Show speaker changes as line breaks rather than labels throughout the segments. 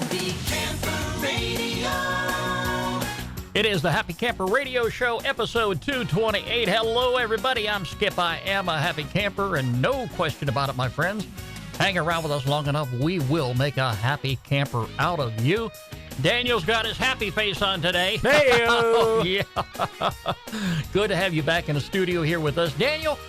Happy Camper Radio.
It is the Happy Camper Radio Show, episode 228. Hello, everybody. I'm Skip. I am a happy camper, and no question about it, my friends. Hang around with us long enough, we will make a happy camper out of you. Daniel's got his happy face on today.
Hey,
oh, yeah. Good to have you back in the studio here with us. Daniel,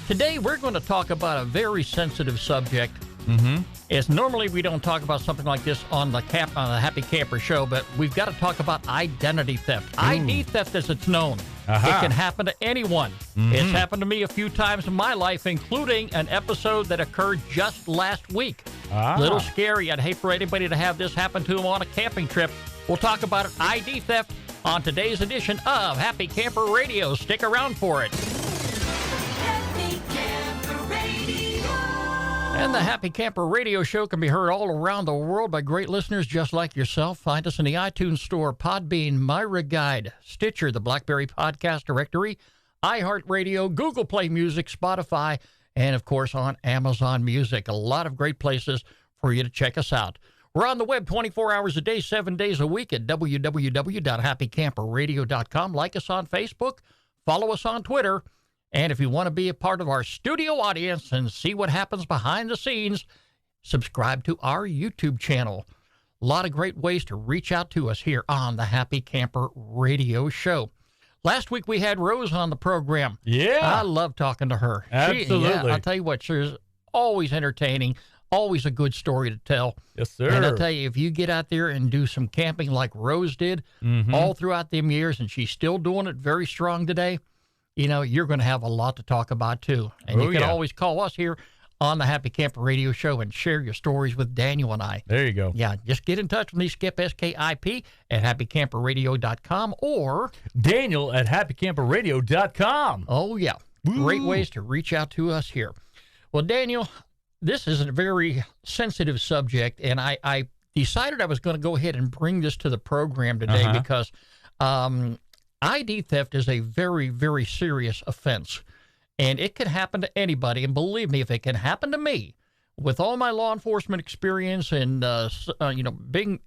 today we're going to talk about a very sensitive subject.
Mm-hmm.
It's normally we don't talk about something like this on the Happy Camper Show, but we've got to talk about identity theft.
Ooh.
ID theft, as it's known.
Aha.
It can happen to anyone.
Mm-hmm.
It's happened to me a few times in my life, including an episode that occurred just last week.
Ah.
Little scary. I'd hate for anybody to have this happen to them on a camping trip. We'll talk about it, ID theft, on today's edition of Happy Camper Radio. Stick around for it.
Happy Camper Radio.
And the Happy Camper Radio Show can be heard all around the world by great listeners just like yourself. Find us in the iTunes Store, Podbean, Myra Guide, Stitcher, the BlackBerry Podcast Directory, iHeartRadio, Google Play Music, Spotify, and, of course, on Amazon Music. A lot of great places for you to check us out. We're on the web 24 hours a day, 7 days a week at www.happycamperradio.com. Like us on Facebook, follow us on Twitter, and if you want to be a part of our studio audience and see what happens behind the scenes, subscribe to our YouTube channel. A lot of great ways to reach out to us here on the Happy Camper Radio Show. Last week we had Rose on the program.
Yeah.
I love talking to her.
Absolutely.
I'll tell you what, she's always entertaining, always a good story to tell.
Yes, sir.
And I'll tell you, if you get out there and do some camping like Rose did all throughout them years, and she's still doing it very strong today, you know, you're going to have a lot to talk about, too. And you can always call us here on the Happy Camper Radio Show and share your stories with Daniel and I.
There you go.
Yeah, just get in touch with me, Skip, S-K-I-P, at happycamperradio.com, or
Daniel at happycamperradio.com.
oh, yeah, great ways to reach out to us here. Well, Daniel, this is a very sensitive subject, and I decided I was going to go ahead and bring this to the program today because ID theft is a very, very serious offense, and it can happen to anybody. And believe me, if it can happen to me, with all my law enforcement experience and being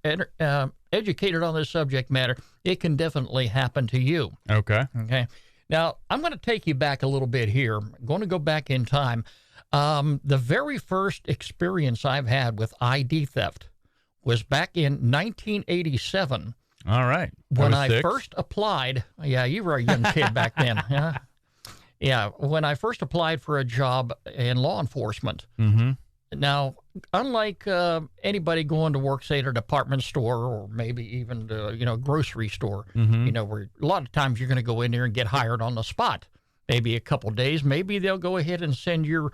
educated on this subject matter, it can definitely happen to you.
Okay.
Okay. Now, I'm going to take you back a little bit here. I'm going to go back in time. The very first experience I've had with ID theft was back in 1987.
All right.
When I
06.
first applied, yeah, you were a young kid back then. Yeah, when I first applied for a job in law enforcement.
Mm-hmm.
Now, unlike anybody going to work, say, at a department store or maybe even the, grocery store, where a lot of times you're going to go in there and get hired on the spot. Maybe a couple days, maybe they'll go ahead and send your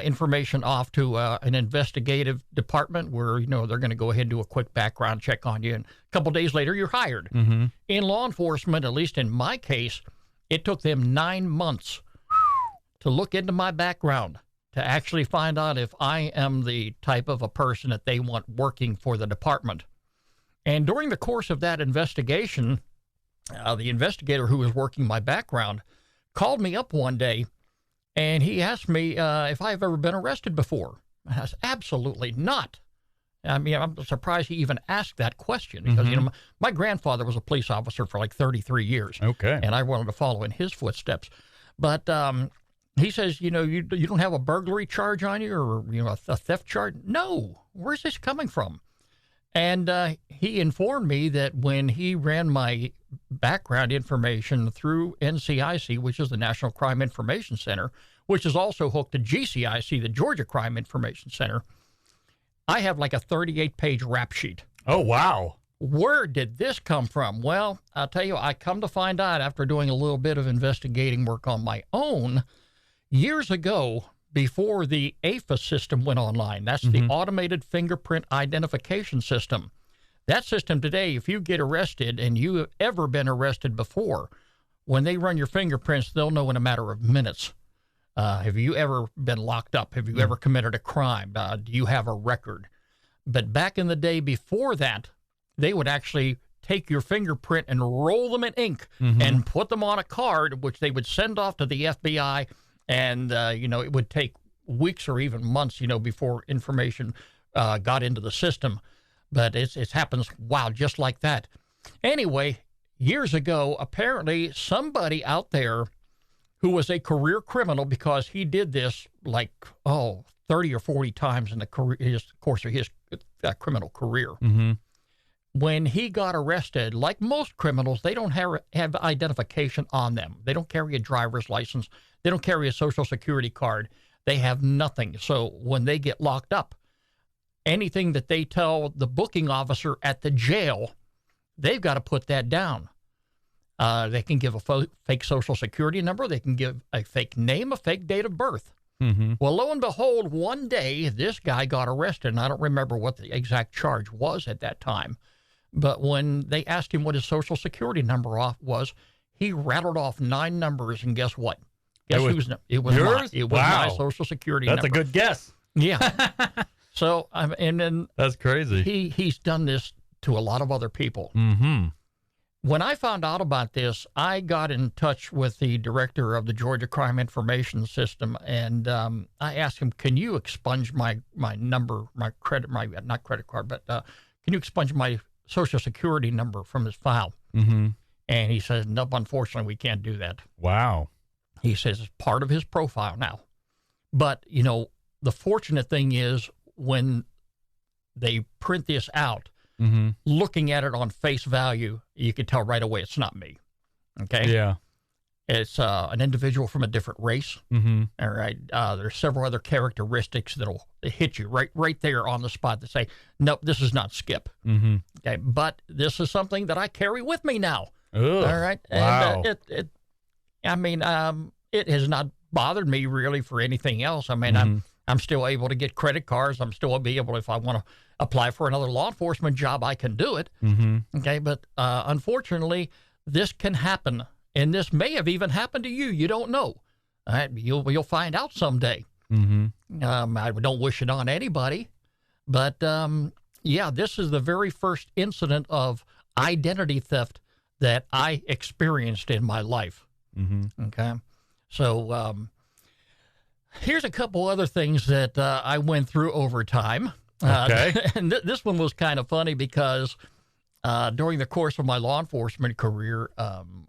information off to an investigative department where, they're going to go ahead and do a quick background check on you. And a couple days later, you're hired.
Mm-hmm.
In law enforcement, at least in my case, it took them 9 months to look into my background to actually find out if I am the type of a person that they want working for the department. And during the course of that investigation, the investigator who was working my background called me up one day, and he asked me if I've ever been arrested before. And I said, absolutely not. I mean, I'm surprised he even asked that question because, my grandfather was a police officer for like 33 years.
Okay.
And I wanted to follow in his footsteps. But he says, you don't have a burglary charge on you or, a theft charge? No. Where's this coming from? And he informed me that when he ran my background information through NCIC, which is the National Crime Information Center, which is also hooked to GCIC, the Georgia Crime Information Center, I have like a 38-page rap sheet.
Oh, wow.
Where did this come from? Well, I'll tell you, I come to find out after doing a little bit of investigating work on my own, years ago, before the AFIS system went online. That's the Automated Fingerprint Identification System. That system today, if you get arrested and you have ever been arrested before, when they run your fingerprints, they'll know in a matter of minutes. Have you ever been locked up? Have you ever committed a crime? Do you have a record? But back in the day before that, they would actually take your fingerprint and roll them in ink and put them on a card, which they would send off to the FBI. And, it would take weeks or even months, before information got into the system. but it happens, wow, just like that. Anyway, years ago, apparently somebody out there who was a career criminal, because he did this like, 30 or 40 times in the course of his criminal career.
Mm-hmm.
When he got arrested, like most criminals, they don't have identification on them. They don't carry a driver's license. They don't carry a Social Security card. They have nothing. So when they get locked up, anything that they tell the booking officer at the jail, they've got to put that down. They can give a fake Social Security number. They can give a fake name, a fake date of birth.
Mm-hmm.
Well, lo and behold, one day this guy got arrested, and I don't remember what the exact charge was at that time. But when they asked him what his Social Security number was, he rattled off 9 numbers, and guess what? Guess whose? It was
yours?
mine. It was my Social Security
That's
number.
a good guess.
Yeah. So, and then
That's crazy.
he's done this to a lot of other people.
Mm-hmm.
When I found out about this, I got in touch with the director of the Georgia Crime Information System, and I asked him, "Can you expunge my number, not credit card, but can you expunge my Social Security number from his file?"
Mm-hmm.
And he says, "Nope, unfortunately, we can't do that."
Wow.
He says it's part of his profile now. But, the fortunate thing is when they print this out,
Mm-hmm.
looking at it on face value, you can tell right away it's not me. Okay?
Yeah.
It's an individual from a different race.
Mm-hmm.
All right. There's several other characteristics that'll hit you right there on the spot that say, nope, this is not Skip.
Mm-hmm.
Okay. But this is something that I carry with me now.
Ugh.
All right.
Wow.
And it has not bothered me really for anything else. I mean, I'm still able to get credit cards. I'm still able, if I want to apply for another law enforcement job, I can do it.
Mm-hmm.
Okay. But unfortunately, this can happen. And this may have even happened to you. You don't know. All right. You'll find out someday.
Mm-hmm.
I don't wish it on anybody. But, this is the very first incident of identity theft that I experienced in my life.
Mm-hmm.
Okay. So here's a couple other things that I went through over time.
Okay.
And this one was kind of funny because during the course of my law enforcement career,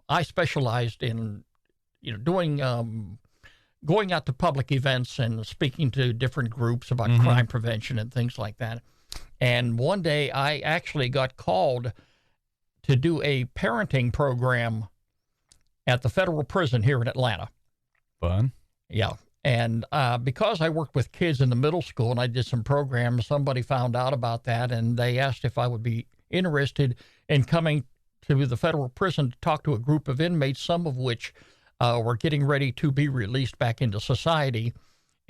I specialized in, doing, going out to public events and speaking to different groups about crime prevention and things like that. And one day I actually got called to do a parenting program at the federal prison here in Atlanta.
Fun.
Yeah. And because I worked with kids in the middle school and I did some programs, somebody found out about that and they asked if I would be interested in coming to the federal prison to talk to a group of inmates, some of which were getting ready to be released back into society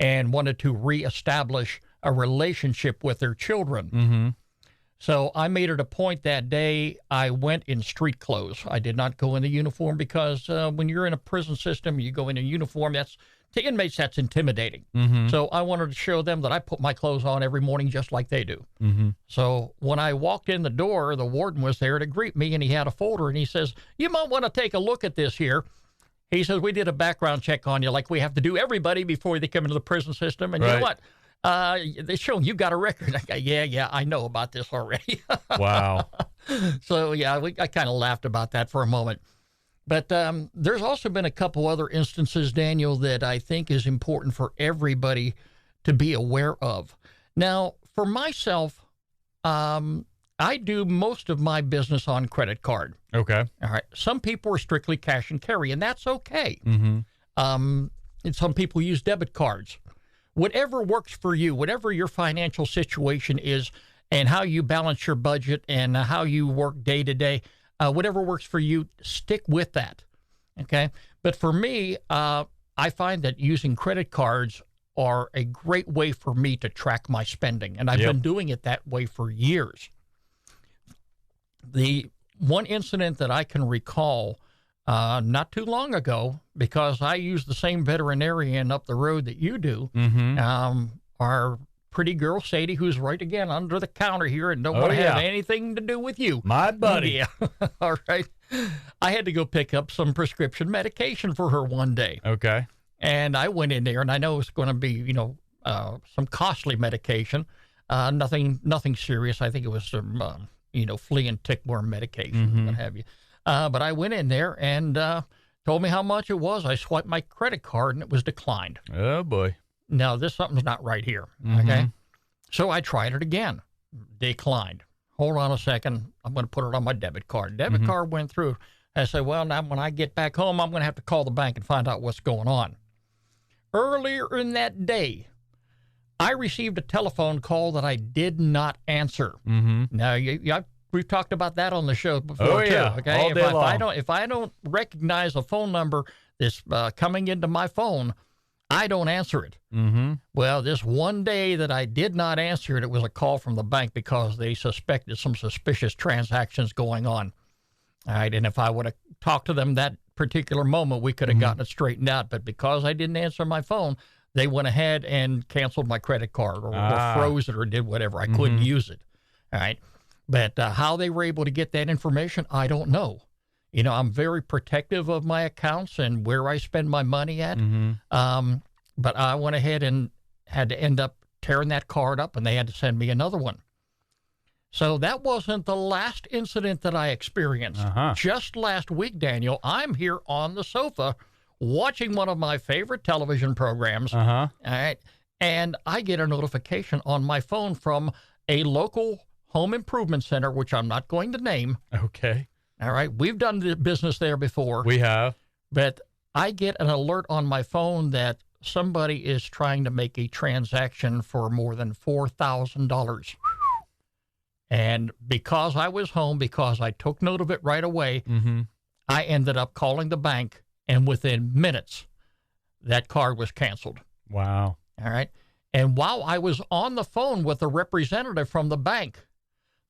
and wanted to reestablish a relationship with their children.
Mm-hmm.
So I made it a point that day I went in street clothes. I did not go in the uniform because when you're in a prison system, you go in a uniform, to inmates, that's intimidating.
Mm-hmm.
So I wanted to show them that I put my clothes on every morning just like they do.
Mm-hmm.
So when I walked in the door, the warden was there to greet me, and he had a folder, and he says, "You might want to take a look at this here." He says, "We did a background check on you like we have to do everybody before they come into the prison system. And you know what? They show you got a record." I go, yeah, I know about this already.
Wow.
So, I kind of laughed about that for a moment. But there's also been a couple other instances, Daniel, that I think is important for everybody to be aware of. Now, for myself, I do most of my business on credit card.
Okay.
All right. Some people are strictly cash and carry, and that's okay.
Mm-hmm.
And some people use debit cards. Whatever works for you, whatever your financial situation is, and how you balance your budget and how you work day to day, whatever works for you, stick with that. Okay. But for me, I find that using credit cards are a great way for me to track my spending. And I've been doing it that way for years. The one incident that I can recall not too long ago, because I use the same veterinarian up the road that you do, our pretty girl, Sadie, who's right again under the counter here and don't want to have anything to do with you.
My buddy.
Yeah. All right. I had to go pick up some prescription medication for her one day.
Okay.
And I went in there, and I know it's going to be, some costly medication. Nothing serious. I think it was some, flea and tickworm medication, what have you. But I went in there and told me how much it was. I swiped my credit card and it was declined.
Oh, boy.
Now, something's not right here, okay? So I tried it again. Declined. Hold on a second. I'm going to put it on my debit card. Debit card went through. I said, well, now when I get back home, I'm going to have to call the bank and find out what's going on. Earlier in that day, I received a telephone call that I did not answer. Now, we've talked about that on the show before, too. Okay,
all day long.
If I don't recognize a phone number that's coming into my phone, I don't answer it. Well, this one day that I did not answer it, it was a call from the bank because they suspected some suspicious transactions going on. All right, and if I would have talked to them that particular moment, we could have gotten it straightened out. But because I didn't answer my phone, they went ahead and canceled my credit card or froze it or did whatever. I couldn't use it. All right. But how they were able to get that information, I don't know. I'm very protective of my accounts and where I spend my money at. But I went ahead and had to end up tearing that card up, and they had to send me another one. So that wasn't the last incident that I experienced. Just last week, Daniel, I'm here on the sofa watching one of my favorite television programs. All right. And I get a notification on my phone from a local home improvement center, which I'm not going to name.
Okay.
All right. We've done the business there before.
We have.
But I get an alert on my phone that somebody is trying to make a transaction for more than $4,000. And because I was home, because I took note of it right away, I ended up calling the bank, and within minutes, that card was canceled.
Wow.
All right. And while I was on the phone with a representative from the bank,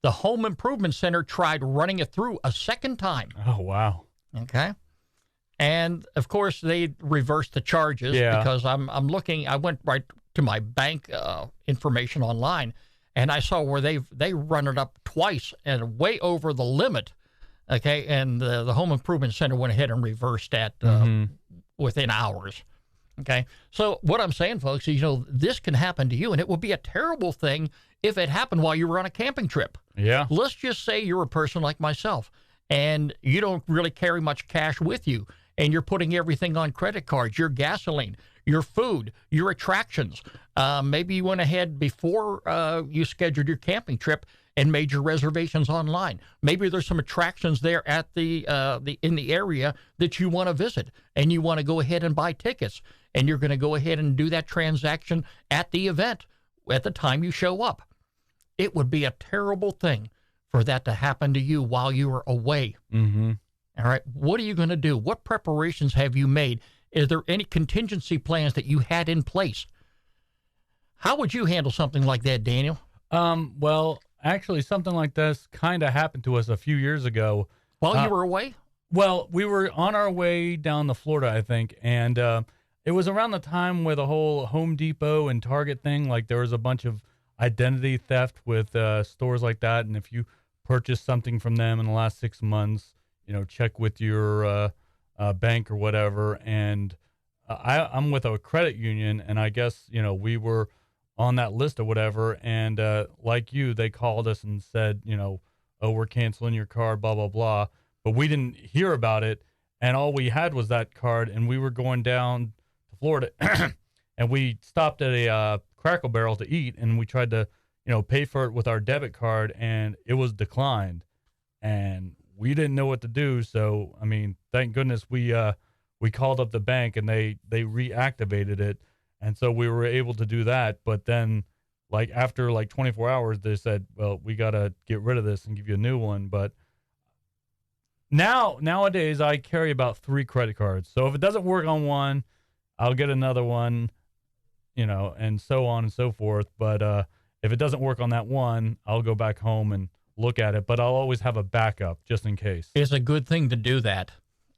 the home improvement center tried running it through a second time.
Oh, wow.
Okay. And of course, they reversed the charges because I'm looking. I went right to my bank information online, and I saw where they run it up twice and way over the limit. Okay, and the home improvement center went ahead and reversed that within hours. Okay, so what I'm saying, folks, is this can happen to you, and it would be a terrible thing if it happened while you were on a camping trip.
Yeah.
Let's just say you're a person like myself, and you don't really carry much cash with you, and you're putting everything on credit cards, your gasoline, your food, your attractions. Maybe you went ahead before you scheduled your camping trip and made your reservations online. Maybe there's some attractions there at in the area that you want to visit, and you want to go ahead and buy tickets, and you're going to go ahead and do that transaction at the event at the time you show up. It would be a terrible thing for that to happen to you while you were away. All right. What are you going to do? What preparations have you made? Is there any contingency plans that you had in place? How would you handle something like that, Daniel?
Well, actually, something like this kind of happened to us a few years ago.
While you were away?
Well, we were on our way down to Florida, I think, and it was around the time where the whole Home Depot and Target thing, like there was a bunch of identity theft with stores like that, and if you purchased something from them in the last 6 months, check with your bank or whatever. And I'm with a credit union, and I guess, we were on that list or whatever. And like you, they called us and said, oh, we're canceling your card, blah, blah, blah. But we didn't hear about it. And all we had was that card. And we were going down to Florida and we stopped at a Crackle Barrel to eat. And we tried to, pay for it with our debit card, and it was declined. And we didn't know what to do. So, I mean, thank goodness we called up the bank, and they reactivated it. And so we were able to do that. But then, after 24 hours, they said, well, we got to get rid of this and give you a new one. But nowadays, I carry about 3 credit cards. So if it doesn't work on one, I'll get another one, and so on and so forth. But if it doesn't work on that one, I'll go back home and look at it. But I'll always have a backup just in case.
It's a good thing to do that.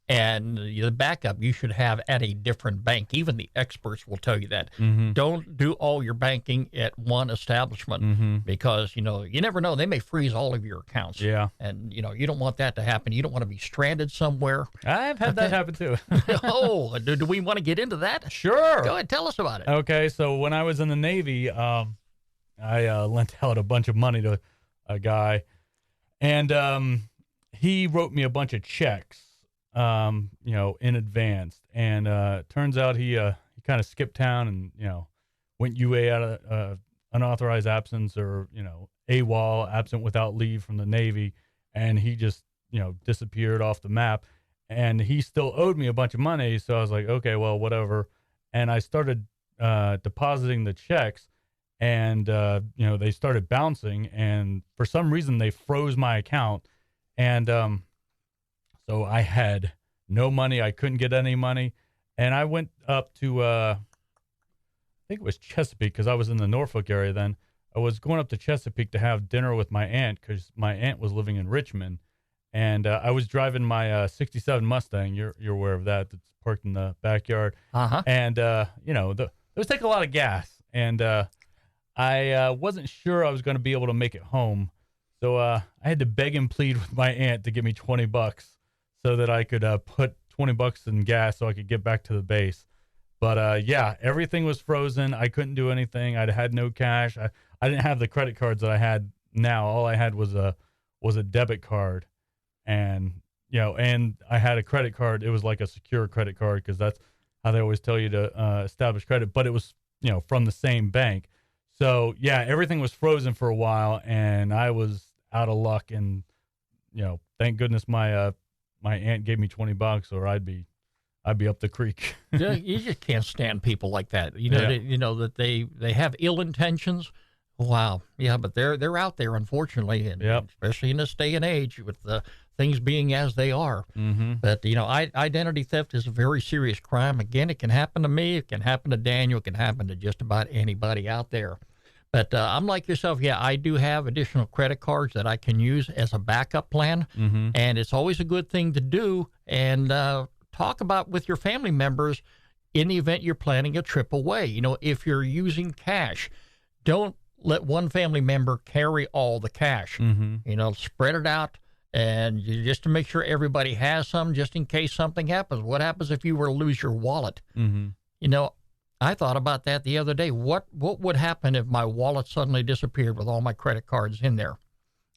And the backup you should have at a different bank. Even the experts will tell you that. Don't do all your banking at one establishment because, you never know. They may freeze all of your accounts.
Yeah.
And, you don't want that to happen. You don't want to be stranded somewhere.
I've had that happen too.
Oh, do we want to get into that?
Sure.
Go ahead. Tell us about it.
Okay. So when I was in the Navy, lent out a bunch of money to a guy, and he wrote me a bunch of checks, in advance. And turns out he kind of skipped town and went UA out of unauthorized absence, or AWOL, absent without leave from the Navy, and he just disappeared off the map. And he still owed me a bunch of money, so I was like, okay, well, whatever. And I started depositing the checks, and they started bouncing, and for some reason they froze my account. And so I had no money. I couldn't get any money, and I went up to I think it was Chesapeake, because I was in the Norfolk area then. I was going up to Chesapeake to have dinner with my aunt, because my aunt was living in Richmond. And I was driving my 67 Mustang. You're aware of that. That's parked in the backyard.
Uh-huh.
And, those take a lot of gas. And I wasn't sure I was going to be able to make it home. So I had to beg and plead with my aunt to give me $20 so that I could put $20 in gas so I could get back to the base. But, everything was frozen. I couldn't do anything. I had no cash. I didn't have the credit cards that I had now. All I had was a debit card. And I had a credit card. It was like a secure credit card, because that's how they always tell you to establish credit. But it was, from the same bank. So, everything was frozen for a while, and I was out of luck. And, thank goodness my aunt gave me $20, or I'd be up the creek.
You just can't stand people like that. That they have ill intentions. Wow. Yeah, but they're out there, unfortunately, and especially in this day and age with things being as they are.
Mm-hmm.
But, identity theft is a very serious crime. Again, it can happen to me. It can happen to Daniel. It can happen to just about anybody out there. But I'm like yourself. Yeah, I do have additional credit cards that I can use as a backup plan.
Mm-hmm.
And it's always a good thing to do and talk about with your family members in the event you're planning a trip away. If you're using cash, don't let one family member carry all the cash.
Mm-hmm.
Spread it out, and just to make sure everybody has some, just in case something happens. What happens if you were to lose your wallet?
Mm-hmm.
I thought about that the other day. What would happen if my wallet suddenly disappeared with all my credit cards in there?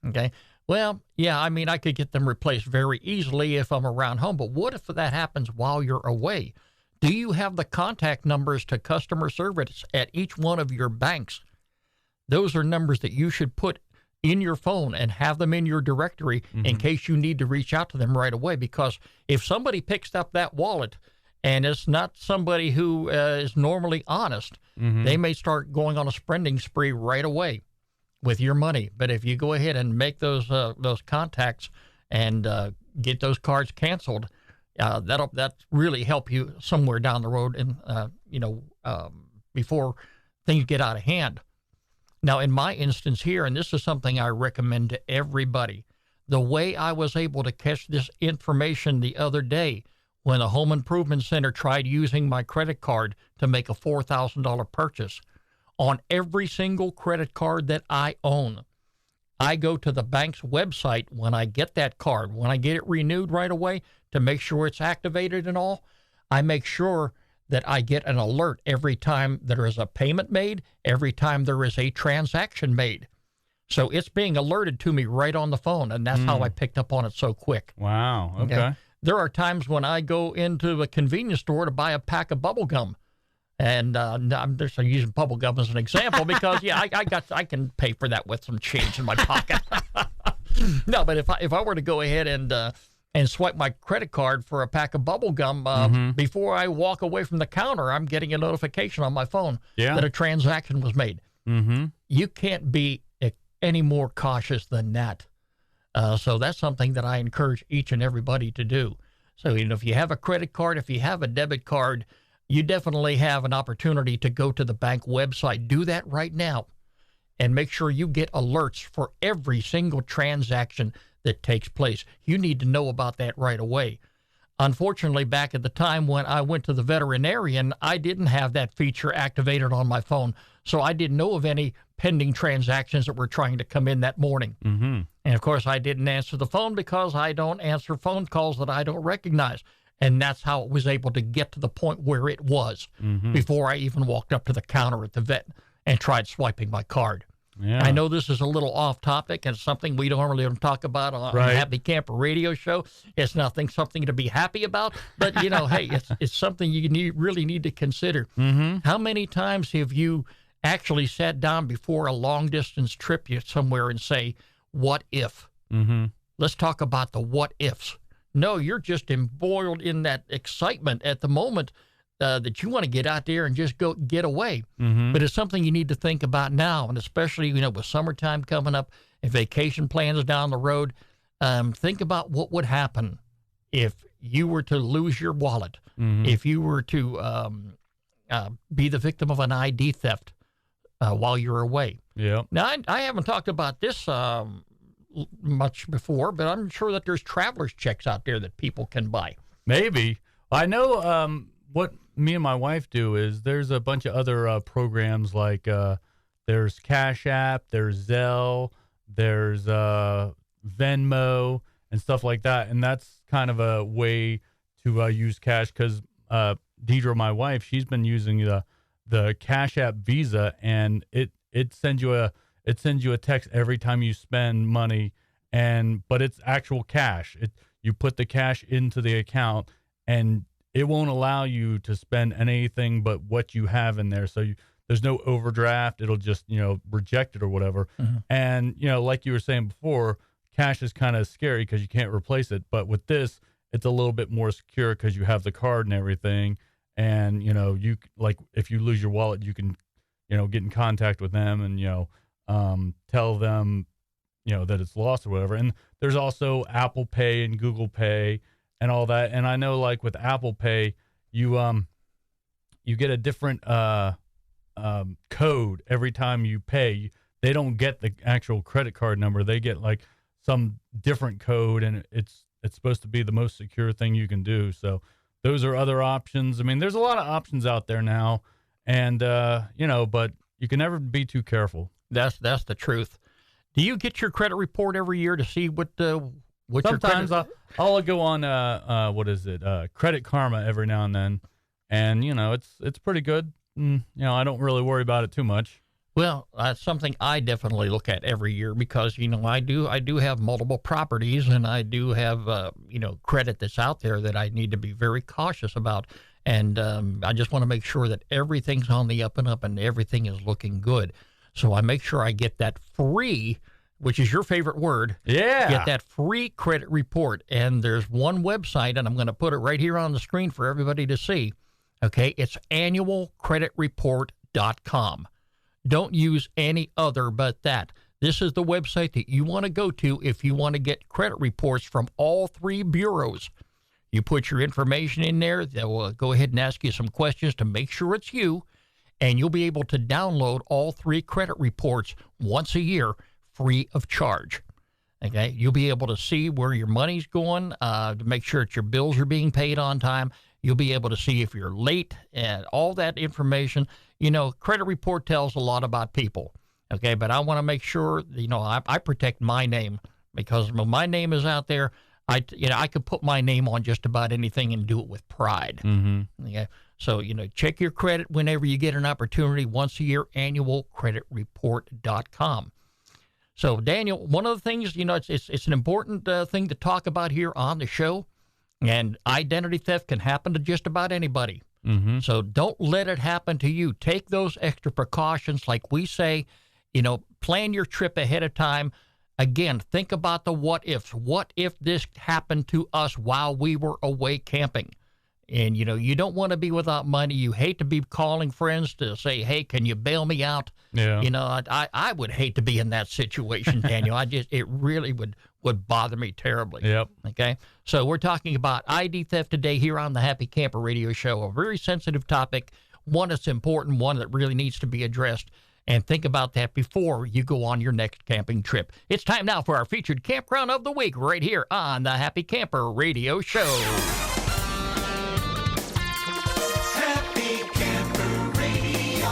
Okay. Well, yeah, I could get them replaced very easily if I'm around home, but what if that happens while you're away? Do you have the contact numbers to customer service at each one of your banks? Those are numbers that you should put in your phone and have them in your directory in case you need to reach out to them right away. Because if somebody picks up that wallet and it's not somebody who is normally honest, they may start going on a spending spree right away with your money. But if you go ahead and make those contacts and get those cards canceled, that'll really help you somewhere down the road and before things get out of hand. Now, in my instance here, and this is something I recommend to everybody, the way I was able to catch this information the other day when a home improvement center tried using my credit card to make a $4,000 purchase. On every single credit card that I own, I go to the bank's website when I get that card, when I get it renewed right away to make sure it's activated and all. I make sure that I get an alert every time there is a payment made, every time there is a transaction made. So it's being alerted to me right on the phone, and that's how I picked up on it so quick.
Wow, okay.
There are times when I go into a convenience store to buy a pack of bubble gum. And I'm just using bubble gum as an example because, I can pay for that with some change in my pocket. No, but if I were to go ahead and swipe my credit card for a pack of bubble gum, before I walk away from the counter, I'm getting a notification on my phone that a transaction was made. You can't be any more cautious than that. So that's something that I encourage each and everybody to do. So, if you have a credit card, if you have a debit card, you definitely have an opportunity to go to the bank website. Do that right now and make sure you get alerts for every single transaction that takes place. You need to know about that right away. Unfortunately, back at the time when I went to the veterinarian, I didn't have that feature activated on my phone, so I didn't know of any pending transactions that were trying to come in that morning. And, of course, I didn't answer the phone because I don't answer phone calls that I don't recognize. And that's how it was able to get to the point where it was before I even walked up to the counter at the vet and tried swiping my card.
Yeah.
I know this is a little off topic and something we don't really talk about on
Right.
the Happy Camper Radio Show. It's something to be happy about, but hey, it's something you really need to consider.
Mm-hmm.
How many times have you actually sat down before a long distance trip somewhere and say, "What if?"
Mm-hmm.
Let's talk about the what ifs. No, you're just embroiled in that excitement at the moment that you want to get out there and just go get away.
Mm-hmm.
But it's something you need to think about now, and especially with summertime coming up and vacation plans down the road. Think about what would happen if you were to lose your wallet, if you were to be the victim of an ID theft while you're away.
Yeah.
Now, I haven't talked about this much before, but I'm sure that there's traveler's checks out there that people can buy.
Maybe. I know what me and my wife do is there's a bunch of other programs like there's Cash App, there's Zelle, there's Venmo and stuff like that. And that's kind of a way to use cash because Deidre, my wife, she's been using the Cash App Visa, and it sends you a text every time you spend money, but it's actual cash. You put the cash into the account, and it won't allow you to spend anything but what you have in there. So there's no overdraft. It'll just reject it or whatever.
Mm-hmm.
And like you were saying before, cash is kind of scary because you can't replace it. But with this, it's a little bit more secure because you have the card and everything. And you like if you lose your wallet, you can get in contact with them and tell them that it's lost or whatever. And there's also Apple Pay and Google Pay and all that. And I know like with Apple Pay, you get a different code every time you pay. They don't get the actual credit card number. They get like some different code, and it's supposed to be the most secure thing you can do. So those are other options. I mean, there's a lot of options out there now, and but you can never be too careful.
That's the truth. Do you get your credit report every year to see what
Sometimes
your credit?
I'll go on Credit Karma every now and then, and it's pretty good. I don't really worry about it too much.
Well, that's something I definitely look at every year because I do have multiple properties, and I do have credit that's out there that I need to be very cautious about, and I just want to make sure that everything's on the up and up and everything is looking good. So I make sure I get that free, which is your favorite word.
Yeah.
Get that free credit report. And there's one website, and I'm going to put it right here on the screen for everybody to see. Okay, it's annualcreditreport.com. Don't use any other but that. This is the website that you want to go to if you want to get credit reports from all three bureaus. You put your information in there. They'll go ahead and ask you some questions to make sure it's you, and you'll be able to download all three credit reports once a year free of charge. Okay, you'll be able to see where your money's going to make sure that your bills are being paid on time. You'll be able to see if you're late and all that information. Credit report tells a lot about people. Okay, but I want to make sure, I protect my name because when my name is out there, I could put my name on just about anything and do it with pride.
Mm-hmm.
Okay, so check your credit whenever you get an opportunity. Once a year, annualcreditreport.com. So, Daniel, one of the things, it's an important thing to talk about here on the show, and identity theft can happen to just about anybody.
Mm-hmm.
So don't let it happen to you. Take those extra precautions, like we say, plan your trip ahead of time. Again, think about the what ifs. What if this happened to us while we were away camping? And, you don't want to be without money. You hate to be calling friends to say, hey, can you bail me out?
Yeah.
I would hate to be in that situation, Daniel. It really would bother me terribly.
Yep.
Okay. So we're talking about ID theft today here on the Happy Camper Radio Show, a very sensitive topic, one that's important, one that really needs to be addressed. And think about that before you go on your next camping trip. It's time now for our featured campground of the week right here on the Happy Camper Radio Show.
Happy Camper Radio.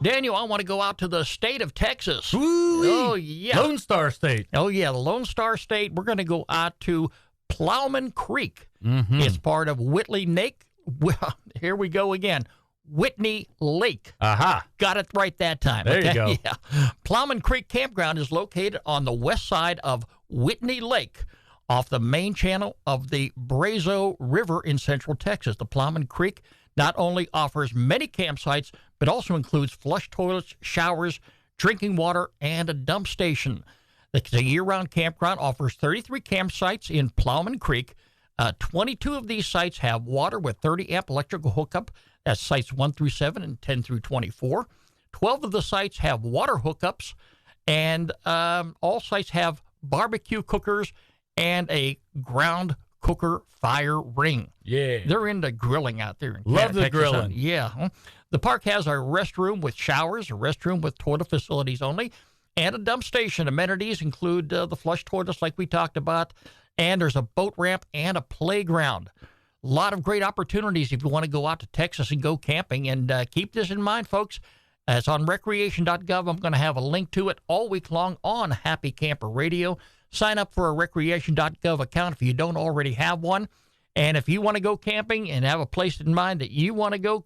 Daniel, I want to go out to the state of Texas.
Ooh-wee.
Oh, yeah.
Lone Star State.
Oh, yeah, the Lone Star State. We're going to go out to Plowman Creek.
Mm-hmm.
It's part of Whitley Lake. Well, here we go again. Whitney Lake.
Aha.
Got it right that time.
There you go.
Yeah. Plowman Creek Campground is located on the west side of Whitney Lake, off the main channel of the Brazo River in central Texas. The Plowman Creek not only offers many campsites, but also includes flush toilets, showers, drinking water, and a dump station. The year-round campground offers 33 campsites in Plowman Creek. 22 of these sites have water with 30-amp electrical hookup. That's sites 1 through 7 and 10 through 24. 12 of the sites have water hookups, and all sites have barbecue cookers and a ground cooker fire ring.
Yeah.
They're into grilling out there.
Love the
Texas.
grilling.
Yeah. The park has a restroom with showers, a restroom with toilet facilities only, and a dump station. Amenities include the flush toilets like we talked about, and there's a boat ramp and a playground. A lot of great opportunities if you want to go out to Texas and go camping. And keep this in mind, folks. It's on recreation.gov. I'm going to have a link to it all week long on Happy Camper Radio. Sign up for a recreation.gov account if you don't already have one. And if you want to go camping and have a place in mind that you want to go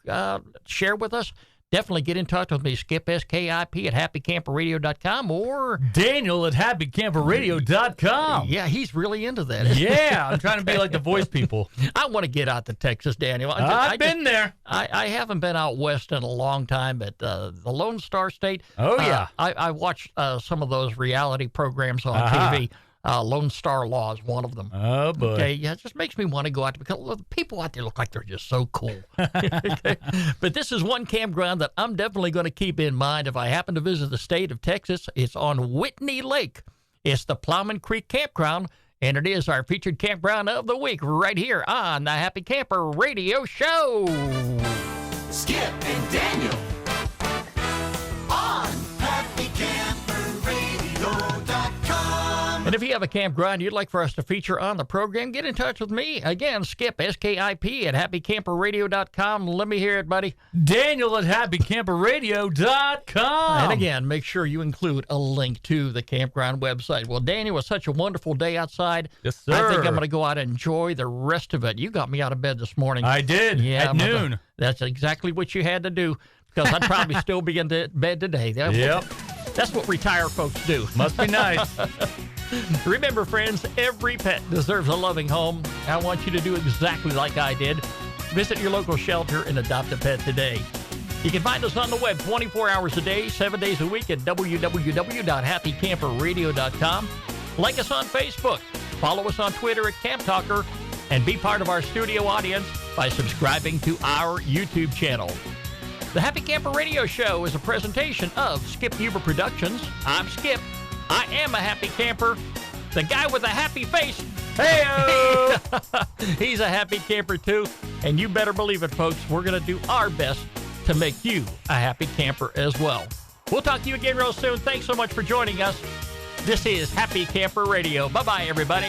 share with us, definitely get in touch with me, Skip, S-K-I-P, at happycamperradio.com, or
Daniel at happycamperradio.com.
Yeah, he's really into that.
Yeah, I'm trying to be like the voice people.
I want to get out to Texas, Daniel.
I've been there.
I haven't been out west in a long time, but the Lone Star State.
Oh, yeah.
I watched some of those reality programs on TV. Lone Star Law is one of them.
Oh, boy.
Okay, yeah, it just makes me want to go out because the people out there look like they're just so cool. Okay? But this is one campground that I'm definitely going to keep in mind if I happen to visit the state of Texas. It's on Whitney Lake. It's the Plowman Creek Campground, and it is our featured campground of the week right here on the Happy Camper Radio Show.
Skip and Daniel on happycamperradio.com.
And if you have a campground you'd like for us to feature on the program, get in touch with me. Again, Skip, S-K-I-P, at happycamperradio.com. Let me hear it, buddy.
Daniel at happycamperradio.com.
And again, make sure you include a link to the campground website. Well, Daniel, it was such a wonderful day outside.
Yes, sir.
I think I'm going to go out and enjoy the rest of it. You got me out of bed this morning.
I did.
Yeah,
at noon.
That's exactly what you had to do, because I'd probably still be in bed today.
Yep.
That's what retired folks do.
Must be nice.
Remember, friends, every pet deserves a loving home. I want you to do exactly like I did. Visit your local shelter and adopt a pet today. You can find us on the web 24 hours a day, 7 days a week at www.happycamperradio.com. Like us on Facebook. Follow us on Twitter at Camp Talker. And be part of our studio audience by subscribing to our YouTube channel. The Happy Camper Radio Show is a presentation of Skip Huber Productions. I'm Skip. I am a happy camper. The guy with a happy face.
Hey-o!
He's a happy camper too. And you better believe it, folks. We're going to do our best to make you a happy camper as well. We'll talk to you again real soon. Thanks so much for joining us. This is Happy Camper Radio. Bye-bye, everybody.